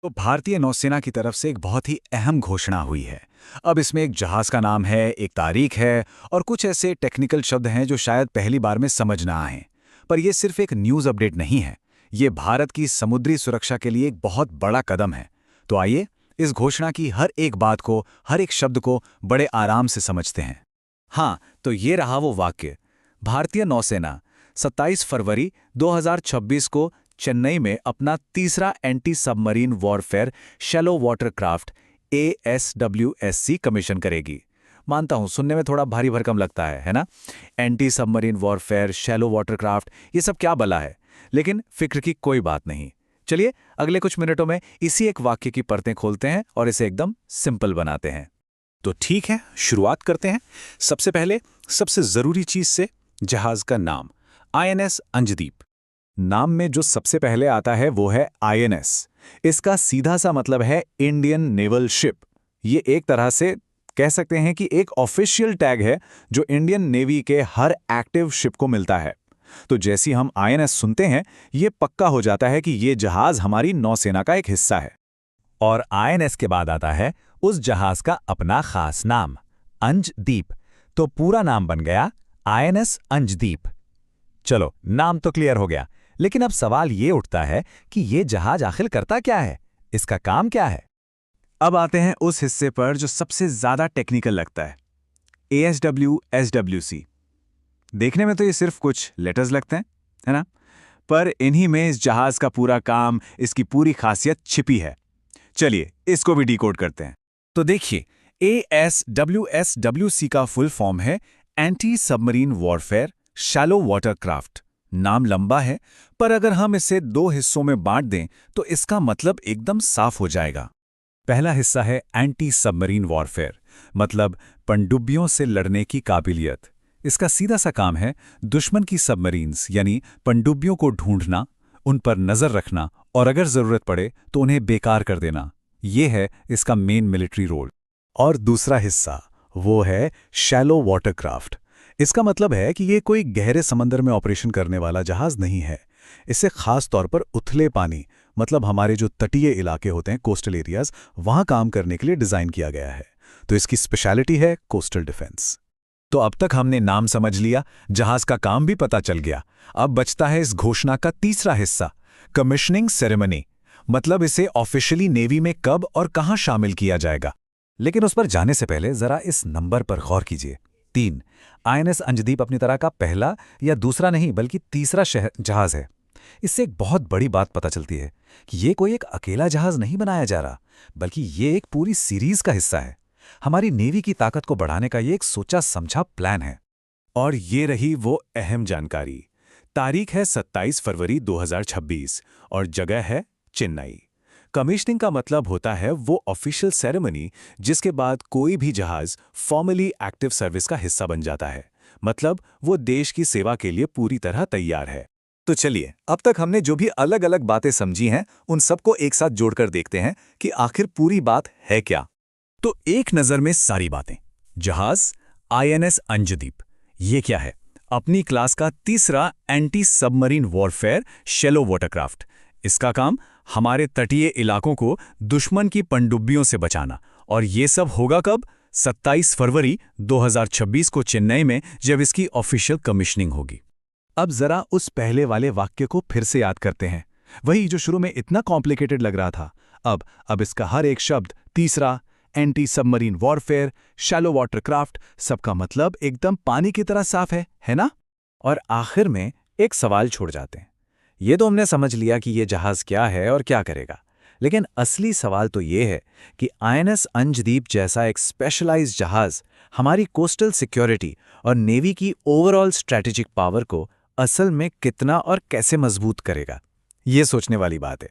तो भारतीय नौसेना की तरफ से एक बहुत ही अहम घोषणा हुई है। अब इसमें एक जहाज का नाम है, एक तारीख है और कुछ ऐसे टेक्निकल शब्द हैं जो शायद पहली बार में समझ ना आएं। पर यह सिर्फ एक न्यूज़ अपडेट नहीं है। ये भारत की समुद्री सुरक्षा के लिए एक बहुत बड़ा कदम है। तो आइए इस घोषणा की हर एक बात को, हर एक शब्द को बड़े आराम से समझते हैं। हाँ, तो ये रहा वो वाक्य। भारतीय नौसेना 27 फरवरी 2026 को चेन्नई में अपना तीसरा anti submarine warfare shallow watercraft ASWSC commission करेगी। मानता हूं सुनने में थोड़ा भारी भरकम लगता है ना? Anti submarine warfare shallow watercraft, ये सब क्या बला है? लेकिन फिक्र की कोई बात नहीं। चलिए अगले कुछ मिनटों में इसी एक वाक्य की परतें खोलते हैं और इसे एकदम सिंपल बनाते हैं। तो ठीक है, शुरुआत करते हैं। सबसे पहले सबसे जरूरी चीज से, जहाज का नाम INS अंजदीप। नाम में जो सबसे पहले आता है वो है INS। इसका सीधा सा मतलब है इंडियन नेवल शिप। ये एक तरह से कह सकते हैं कि एक ऑफिशियल टैग है जो इंडियन नेवी के हर एक्टिव शिप को मिलता है। तो जैसी हम INS सुनते हैं, ये पक्का हो जाता है कि ये जहाज हमारी नौसेना का एक हिस्सा है। और INS के बाद आता है उस जहाज का अपना खास नाम, अंजदीप। तो पूरा नाम बन गया INS अंजदीप। चलो, नाम तो क्लियर हो गया, लेकिन अब सवाल ये उठता है कि ये जहाज आखिर करता क्या है? इसका काम क्या है? अब आते हैं उस हिस्से पर जो सबसे ज्यादा टेक्निकल लगता है, ASWSWC। देखने में तो ये सिर्फ कुछ लेटर्स लगते हैं, है ना? पर इन्हीं में इस जहाज का पूरा काम, इसकी पूरी खासियत छिपी है। चलिए इसको भी डिकोड करते हैं। तो देखिए, ASWSWC का फुल फॉर्म है anti submarine warfare shallow watercraft. नाम लंबा है, पर अगर हम इसे दो हिस्सों में बांट दें तो इसका मतलब एकदम साफ हो जाएगा। पहला हिस्सा है एंटी सबमरीन वॉरफेयर, मतलब पनडुब्बियों से लड़ने की काबिलियत। इसका सीधा सा काम है दुश्मन की सबमरीन्स यानी पनडुब्बियों को ढूंढना, उन पर नजर रखना और अगर जरूरत पड़े तो उन्हें बेकार कर देना। ये है इसका मेन मिलिट्री रोल। और दूसरा हिस्सा वो है शैलो वाटरक्राफ्ट। इसका मतलब है कि ये कोई गहरे समंदर में ऑपरेशन करने वाला जहाज नहीं है। इसे खास तौर पर उथले पानी, मतलब हमारे जो तटीय इलाके होते हैं, कोस्टल एरियाज, वहां काम करने के लिए डिजाइन किया गया है। तो इसकी स्पेशलिटी है कोस्टल डिफेंस। तो अब तक हमने नाम समझ लिया, जहाज का काम भी पता चल गया। अब बचता है इस घोषणा का तीसरा हिस्सा, कमीशनिंग सेरेमनी। मतलब इसे ऑफिशियली नेवी में कब और कहां शामिल किया जाएगा। लेकिन उस पर जाने से पहले जरा इस नंबर पर गौर कीजिए, 3। INS अंजदीप अपनी तरह का पहला या दूसरा नहीं बल्कि तीसरा जहाज है। इससे एक बहुत बड़ी बात पता चलती है कि ये कोई एक अकेला जहाज नहीं बनाया जा रहा, बल्कि ये एक पूरी सीरीज का हिस्सा है। हमारी नेवी की ताकत को बढ़ाने का ये एक सोचा समझा प्लान है। और ये रही वो अहम जानकारी। तारीख है 27 फरवरी 2026 और जगह है चेन्नई। कमीशनिंग का मतलब होता है वो ऑफिशियल सेरेमनी जिसके बाद कोई भी जहाज फॉर्मली एक्टिव सर्विस का हिस्सा बन जाता है। मतलब वो देश की सेवा के लिए पूरी तरह तैयार है। तो चलिए, अब तक हमने जो भी अलग अलग बातें समझी हैं, उन सबको एक साथ जोड़कर देखते हैं कि आखिर पूरी बात है क्या। तो एक नजर में सारी बातें। जहाज INS अंजदीप, ये क्या है? अपनी क्लास का तीसरा anti submarine warfare shallow watercraft. इसका काम हमारे तटीय इलाकों को दुश्मन की पनडुब्बियों से बचाना। और ये सब होगा कब? 27 फरवरी 2026 को चेन्नई में, जब इसकी ऑफिशियल कमीशनिंग होगी। अब जरा उस पहले वाले वाक्य को फिर से याद करते हैं, वही जो शुरू में इतना कॉम्प्लिकेटेड लग रहा था। अब इसका हर एक शब्द, तीसरा, anti submarine warfare, shallow watercraft, सबका मतलब एकदम पानी की तरह साफ है ना? और आखिर में एक सवाल छोड़ जाते हैं। ये तो हमने समझ लिया कि ये जहाज क्या है और क्या करेगा, लेकिन असली सवाल तो ये है कि INS अंजदीप जैसा एक स्पेशलाइज्ड जहाज हमारी कोस्टल सिक्योरिटी और नेवी की ओवरऑल स्ट्रैटेजिक पावर को असल में कितना और कैसे मजबूत करेगा। ये सोचने वाली बात है।